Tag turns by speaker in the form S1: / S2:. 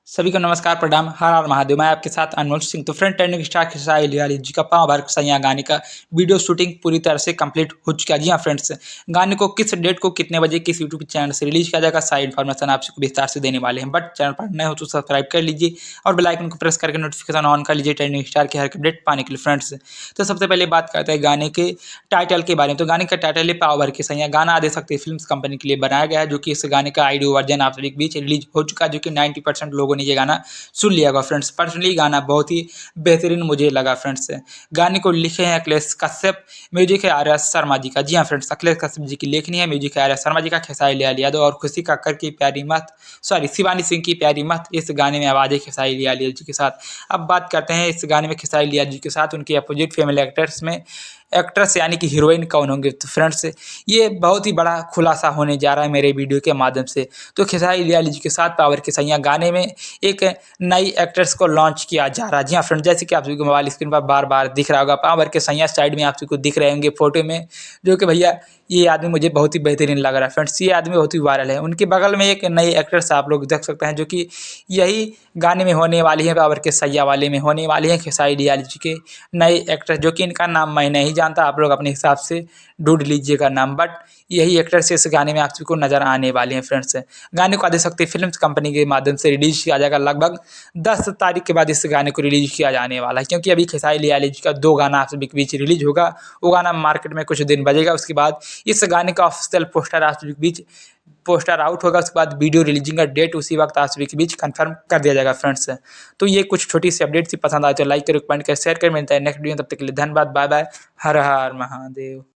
S1: सभी को नमस्कार प्रणाम हर हर महादेव। मैं आपके साथ अनमोल सिंह। तो friend trending star Khesari Lal ji का पाँव भर सैया गाने का वीडियो शूटिंग पूरी तरह से कंप्लीट हो चुका है। जी हाँ फ्रेंड्स, गाने को किस डेट को कितने बजे किस यूट्यूब चैनल से रिलीज किया जाएगा सारी इन्फॉर्मेशन आपको विस्तार से देने वाले हैं। बट चैनल पर नए हो तो सब्सक्राइब कर लीजिए और बेल आइकन को प्रेस करके नोटिफिकेशन ऑन कर लीजिए ट्रेंडिंग स्टार के हर अपडेट पाने के लिए फ्रेंड्स। तो सबसे पहले बात करते हैं गाने के टाइटल के बारे में। तो गाने का टाइटल है पाँव भर के सैया। गाना आदि शक्ति फिल्म्स कंपनी के लिए बनाया गया है, जो कि इस गाने का ऑडियो वर्जन आप सभी के बीच रिलीज हो चुका है, जो कि 90% लोगों ने ये गाना सुन लिया होगा फ्रेंड्स। पर्सनली गाना बहुत ही बेहतरीन मुझे लगा फ्रेंड्स। गाने को लिखे हैं अखिलेश कश्यप, म्यूजिक है आर्या शर्मा जी का। जी हाँ फ्रेंड्स, अखिलेश कश्यप जी की लेखनी है, म्यूजिक है आर्या शर्मा जी का, खेसारी लाल यादव और खुशी कक्कर की प्यारी मत शिवानी सिंह की प्यारी मत इस गाने में आवाज़ है खेसारी लाल जी के साथ। अब बात करते हैं इस गाने में खेसारी लाल जी के साथ उनके अपोजिट फीमेल एक्टर्स में एक्ट्रेस यानी कि हीरोइन कौन होंगे। तो फ्रेंड्स, ये बहुत ही बड़ा खुलासा होने जा रहा है मेरे वीडियो के माध्यम से। तो खेसारी लाल जी के साथ पावर के सैया गाने में एक नई एक्ट्रेस को लॉन्च किया जा रहा है। जी हाँ फ्रेंड, जैसे कि आप सभी को मोबाइल स्क्रीन पर बार बार दिख रहा होगा, पावर के सैया साइड में आप सभी को दिख रहे होंगे फोटो में, जो कि भैया ये आदमी मुझे बहुत ही बेहतरीन लग रहा है फ्रेंड्स। ये आदमी बहुत ही वायरल है। उनके बगल में एक नई एक्ट्रेस आप लोग देख सकते हैं, जो कि यही गाने में होने वाली है, पावर के सैया वाले में होने वाली है खेसारी लाल जी के नई एक्ट्रेस, जो कि इनका नाम मैं नहीं जानता, आप लोग अपने हिसाब से ढूंढ लीजिएगा नाम। बट यही एक्ट्रेस इस गाने में आप सभी को नजर आने वाली है फ्रेंड्स। गाने को आदिशक्ति फिल्म्स कंपनी के माध्यम से रिलीज किया जाएगा। लगभग 10 तारीख के बाद इस गाने को रिलीज किया जाने वाला है, क्योंकि अभी खेसारी लाल जी का 2 गाना आप सभी के बीच रिलीज होगा। वो गाना मार्केट में कुछ दिन बजेगा, उसके बाद इस गाने का ऑफिशियल पोस्टर आप सभी के बीच पोस्टर आउट होगा। उसके बाद वीडियो रिलीजिंग का डेट उसी वक्त आप सभी के बीच कंफर्म कर दिया जाएगा फ्रेंड्स। तो ये कुछ छोटी सी अपडेट सी पसंद आए तो लाइक करो, कमेंट करें, शेयर करें। मिलता है नेक्स्ट वीडियो, तब तक के लिए धन्यवाद, बाय बाय, हर हर महादेव।